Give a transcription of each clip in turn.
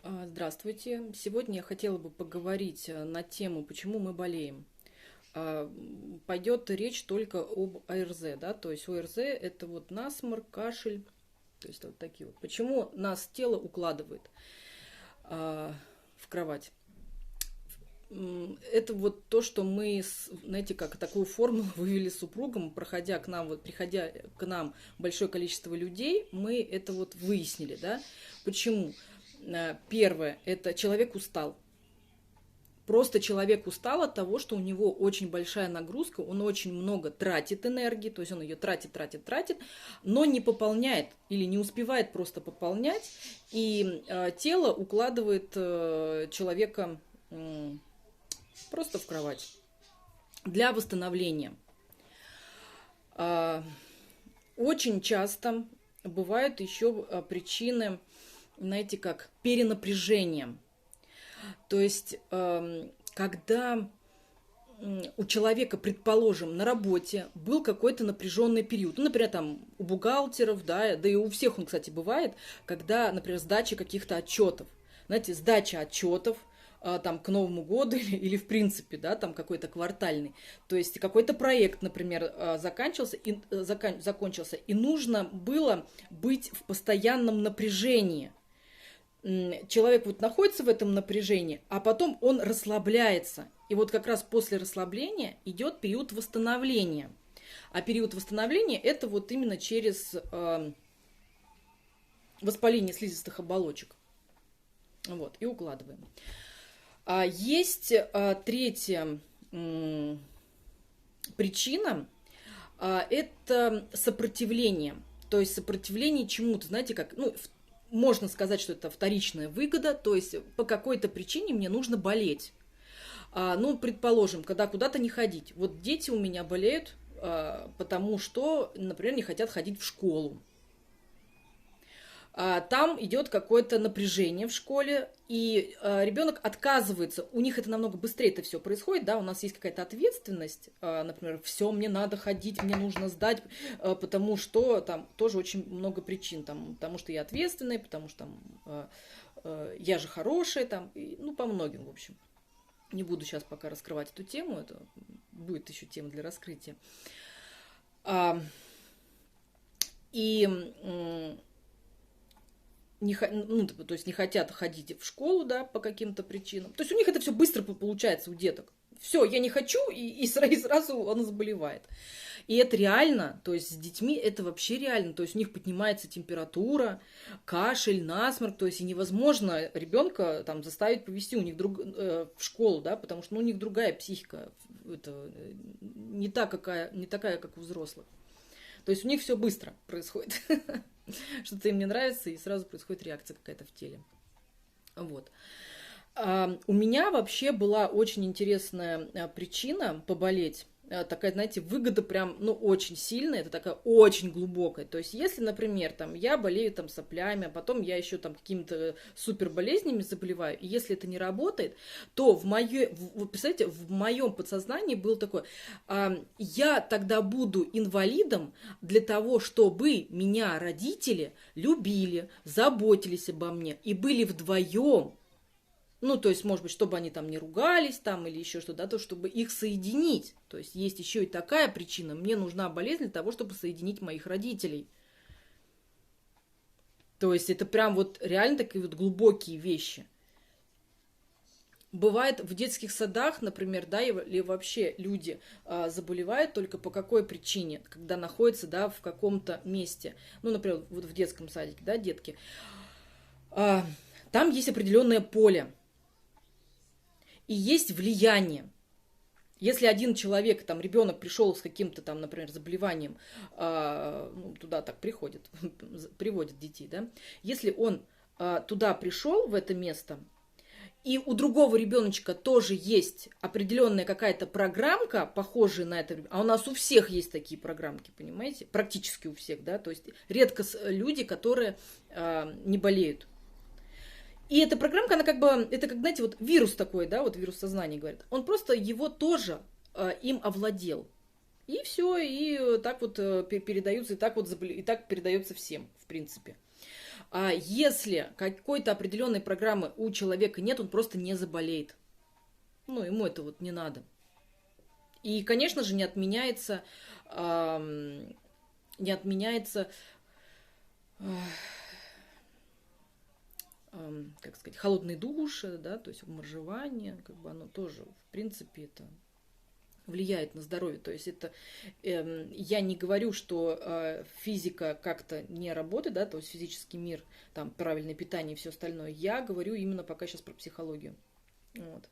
Здравствуйте. Сегодня я хотела бы поговорить на тему, почему мы болеем. Пойдет речь только об ОРЗ, да, то есть ОРЗ это вот насморк, кашель, то есть вот такие вот. Почему нас тело укладывает в кровать? Это вот то, что мы, знаете, как такую формулу вывели с супругом, проходя к нам, вот приходя к нам большое количество людей, мы это вот выяснили, да. Почему? Первое, это человек устал. Просто человек устал от того, что у него очень большая нагрузка, он очень много тратит энергии, то есть он ее тратит, но не пополняет или не успевает просто пополнять, и тело укладывает человека просто в кровать для восстановления. Очень часто бывают еще причины, знаете, как перенапряжение. То есть, когда у человека, предположим, на работе был какой-то напряженный период, ну, например, там у бухгалтеров, да и у всех он, кстати, бывает, когда, например, сдача каких-то отчетов. Знаете, сдача отчетов, там к Новому году или в принципе, да, там какой-то квартальный. То есть какой-то проект, например, закончился, и нужно было быть в постоянном напряжении. Человек вот находится в этом напряжении, а потом он расслабляется. И вот как раз после расслабления идет период восстановления. А период восстановления это вот именно через воспаление слизистых оболочек. Вот, и укладываем. Есть третья причина, это сопротивление. То есть сопротивление чему-то, знаете, как, ну, можно сказать, что это вторичная выгода, то есть по какой-то причине мне нужно болеть. Ну, предположим, когда куда-то не ходить. Вот дети у меня болеют, потому что, например, не хотят ходить в школу. Там идет какое-то напряжение в школе, и ребенок отказывается. У них это намного быстрее это все происходит, да, у нас есть какая-то ответственность, например, все, мне надо ходить, мне нужно сдать, потому что там тоже очень много причин, там, потому что я ответственный, потому что там, я же хорошая, там, ну, по многим, в общем. Не буду сейчас пока раскрывать эту тему, это будет еще тема для раскрытия. То есть не хотят ходить в школу, да, по каким-то причинам. То есть у них это все быстро получается, у деток. Все, я не хочу, и сразу он заболевает. И это реально, то есть с детьми это вообще реально. То есть у них поднимается температура, кашель, насморк. То есть и невозможно ребенка там заставить повести у них в школу, да, потому что у них другая психика, это, не такая, как у взрослых. То есть у них все быстро происходит. Что-то им не нравится, и сразу происходит реакция какая-то в теле. Вот. У меня вообще была очень интересная причина поболеть. Такая, знаете, выгода прям, ну, очень сильная, это такая очень глубокая. То есть, если, например, там, я болею там соплями, а потом я еще там какими-то супер болезнями заболеваю, и если это не работает, то представляете, в моем подсознании было такое, я тогда буду инвалидом для того, чтобы меня родители любили, заботились обо мне и были вдвоем. Ну, то есть, может быть, чтобы они там не ругались там или еще что-то, да, то чтобы их соединить. То есть, есть еще и такая причина. Мне нужна болезнь для того, чтобы соединить моих родителей. То есть, это прям вот реально такие вот глубокие вещи. Бывает в детских садах, например, да, или вообще люди заболевают только по какой причине, когда находятся, да, в каком-то месте. Ну, например, вот в детском садике, да, детки. Там есть определенное поле. И есть влияние. Если один человек, там, ребенок пришел с каким-то там, например, заболеванием, ну, туда так приводят детей, да, если он туда пришел, в это место, и у другого ребеночка тоже есть определенная какая-то программка, похожая на это, а у нас у всех есть такие программки, понимаете, практически у всех, да, то есть редко люди, которые не болеют. И эта программка, она как бы, это как, знаете, вот вирус такой, да, вот вирус сознания, говорит. Он просто его тоже им овладел. И все, и так вот передаются, и так передается всем, в принципе. А если какой-то определенной программы у человека нет, он просто не заболеет. Ну, ему это вот не надо. И, конечно же, не отменяется, как сказать, холодный душ, да, то есть моржевание, как бы оно тоже, в принципе, это влияет на здоровье. То есть это я не говорю, что физика как-то не работает, да, то есть физический мир, там правильное питание и все остальное. Я говорю именно пока сейчас про психологию. Вот.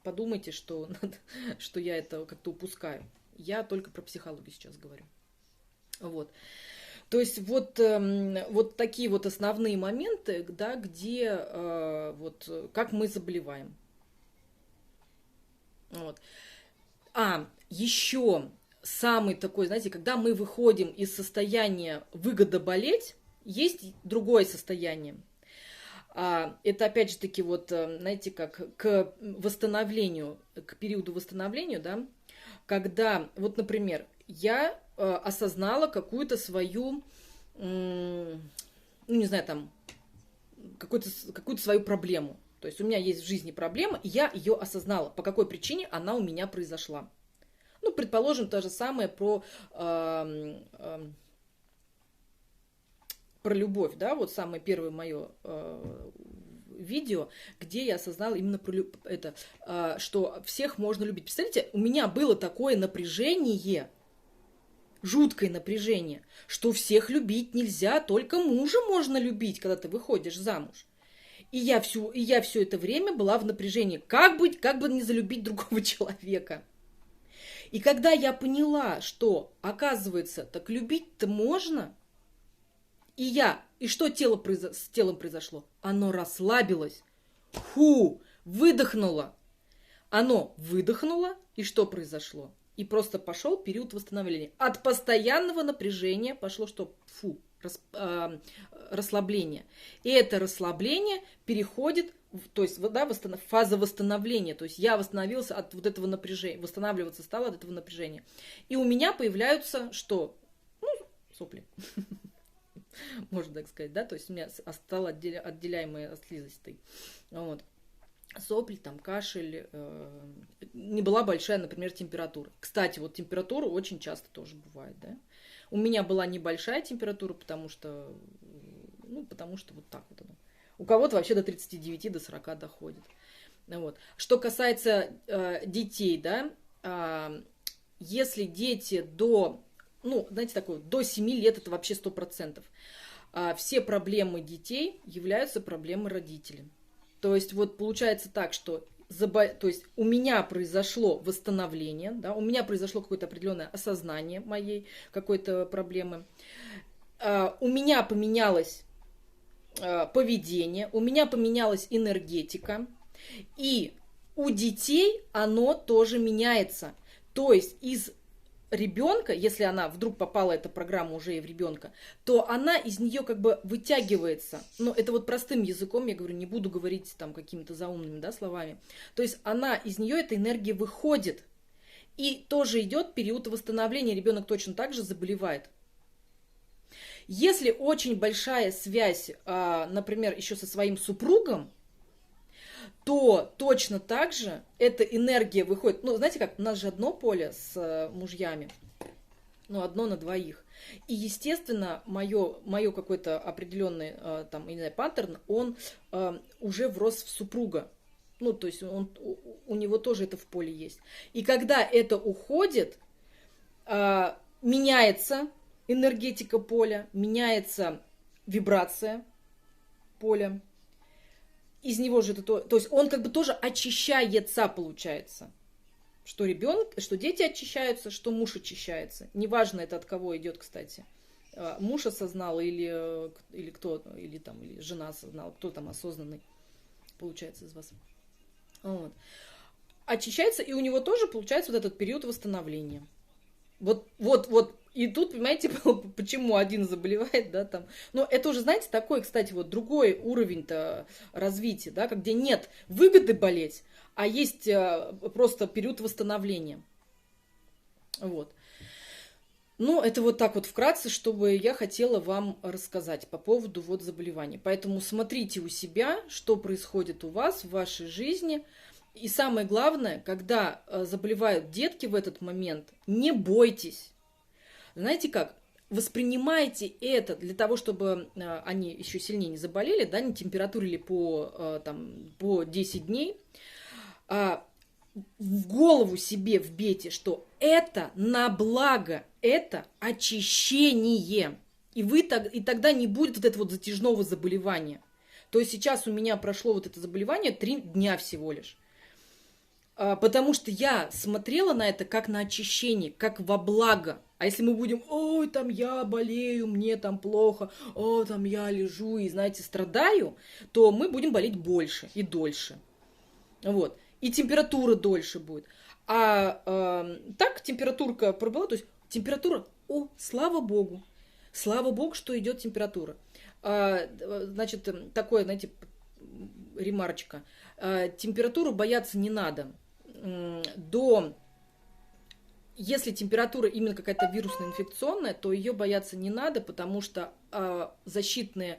Подумайте, что я это как-то упускаю. Я только про психологию сейчас говорю. Вот. То есть вот такие вот основные моменты, да, где вот как мы заболеваем. Вот. Еще самый такой, знаете, когда мы выходим из состояния выгода болеть, есть другое состояние. Это опять же таки вот, знаете, как к восстановлению, к периоду восстановления, да, когда, вот, например, я осознала какую-то свою, ну, не знаю, там, какую-то свою проблему. То есть у меня есть в жизни проблема, и я ее осознала, по какой причине она у меня произошла. Ну, предположим, то же самое про любовь, да, вот самое первое мое видео, где я осознала именно про это, что всех можно любить. Представляете, у меня было такое напряжение, жуткое напряжение, что всех любить нельзя, только мужа можно любить, когда ты выходишь замуж. И я все это время была в напряжении, как бы не залюбить другого человека. И когда я поняла, что, оказывается, так любить-то можно, и что с телом произошло? Оно расслабилось. Выдохнуло. Оно выдохнуло, и что произошло? И просто пошел период восстановления. От постоянного напряжения пошло что? Расслабление. И это расслабление переходит, то есть, да, фаза восстановления. То есть я восстановилась от вот этого напряжения, восстанавливаться стала от этого напряжения. И у меня появляются что? Ну, сопли. Можно так сказать, да, то есть у меня стала отделяемая от слизистой. Вот. Сопли, там, кашель, не была большая, например, температура. Кстати, вот температура очень часто тоже бывает, да. У меня была небольшая температура, потому что вот так вот оно. У кого-то вообще до 39, до 40 доходит. Вот. Что касается детей, да, если дети до 7 лет, это вообще 100%. Все проблемы детей являются проблемой родителей. То есть вот получается так, что то есть у меня произошло восстановление, да, у меня произошло какое-то определенное осознание моей какой-то проблемы. У меня поменялось поведение, у меня поменялась энергетика. И у детей оно тоже меняется. То есть из ребенка, если она вдруг попала, эта программа уже и в ребенка, то она из нее как бы вытягивается. Но это вот простым языком, я говорю, не буду говорить там какими-то заумными, да, словами. То есть она из нее, эта энергия выходит. И тоже идет период восстановления, ребенок точно так же заболевает. Если очень большая связь, например, еще со своим супругом, то точно так же эта энергия выходит. Ну, знаете как, у нас же одно поле с мужьями, одно на двоих. И, естественно, мое какой-то определенный, там, я не знаю, паттерн, он уже врос в супруга. Ну, то есть у него тоже это в поле есть. И когда это уходит, меняется энергетика поля, меняется вибрация поля. Из него же это то есть он как бы тоже очищается, получается. Что дети очищаются, что муж очищается. Неважно это от кого идет, кстати. Муж осознал или кто, или жена осознала, кто там осознанный, получается, из вас. Вот. Очищается, и у него тоже получается вот этот период восстановления. Вот. И тут, понимаете, почему один заболевает, да, там. Но это уже, знаете, такой, кстати, вот другой уровень-то развития, да, где нет выгоды болеть, а есть просто период восстановления. Вот. Ну, это вот так вот вкратце, чтобы я хотела вам рассказать по поводу вот заболеваний. Поэтому смотрите у себя, что происходит у вас в вашей жизни. И самое главное, когда заболевают детки в этот момент, не бойтесь. Знаете как? Воспринимайте это для того, чтобы они еще сильнее не заболели, да, не температурили по 10 дней. А, в голову себе вбейте, что это на благо, это очищение. И тогда не будет вот этого вот затяжного заболевания. То есть сейчас у меня прошло вот это заболевание 3 дня всего лишь. Потому что я смотрела на это как на очищение, как во благо. А если мы будем, ой, там я болею, мне там плохо, о, там я лежу и, знаете, страдаю, то мы будем болеть больше и дольше. Вот. И температура дольше будет. Так температурка пробыла, то есть температура, слава богу. Слава богу, что идет температура. Значит, такое, знаете, ремарочка. Температуру бояться не надо. Если температура именно какая-то вирусная, инфекционная, то ее бояться не надо, потому что защитный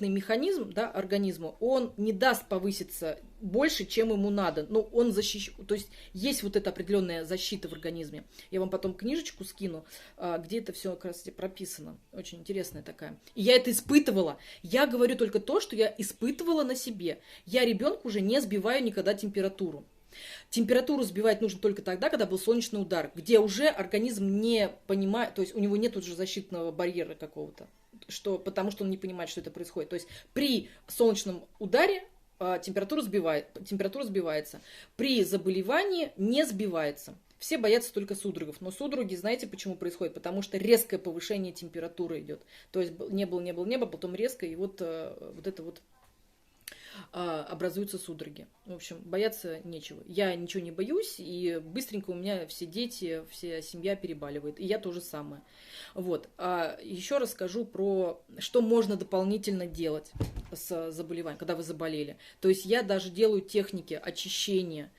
механизм, да, организма, он не даст повыситься больше, чем ему надо. Но он то есть есть вот эта определенная защита в организме. Я вам потом книжечку скину, где это все как раз прописано. Очень интересная такая. И я это испытывала. Я говорю только то, что я испытывала на себе. Я ребенку уже не сбиваю никогда температуру. Температуру сбивать нужно только тогда, когда был солнечный удар, где уже организм не понимает, то есть у него нет уже защитного барьера какого-то, потому что он не понимает, что это происходит. То есть при солнечном ударе температура сбивается, при заболевании не сбивается. Все боятся только судорогов, но судороги, знаете, почему происходит? Потому что резкое повышение температуры идет. То есть не было, потом резко, и вот это вот образуются судороги. В общем, бояться нечего. Я ничего не боюсь, и быстренько у меня все дети, вся семья перебаливает. И я тоже самое. Вот. Еще расскажу про, что можно дополнительно делать с заболеванием, когда вы заболели. То есть я даже делаю техники очищения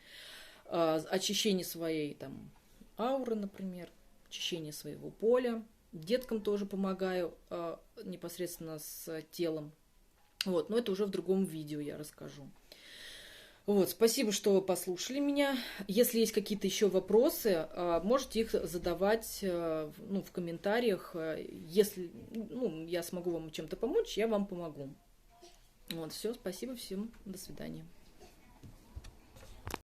своей там ауры, например, очищения своего поля. Деткам тоже помогаю непосредственно с телом. Вот, но это уже в другом видео я расскажу. Вот, спасибо, что послушали меня. Если есть какие-то еще вопросы, можете их задавать в комментариях. Если я смогу вам чем-то помочь, я вам помогу. Вот, все, спасибо всем, до свидания.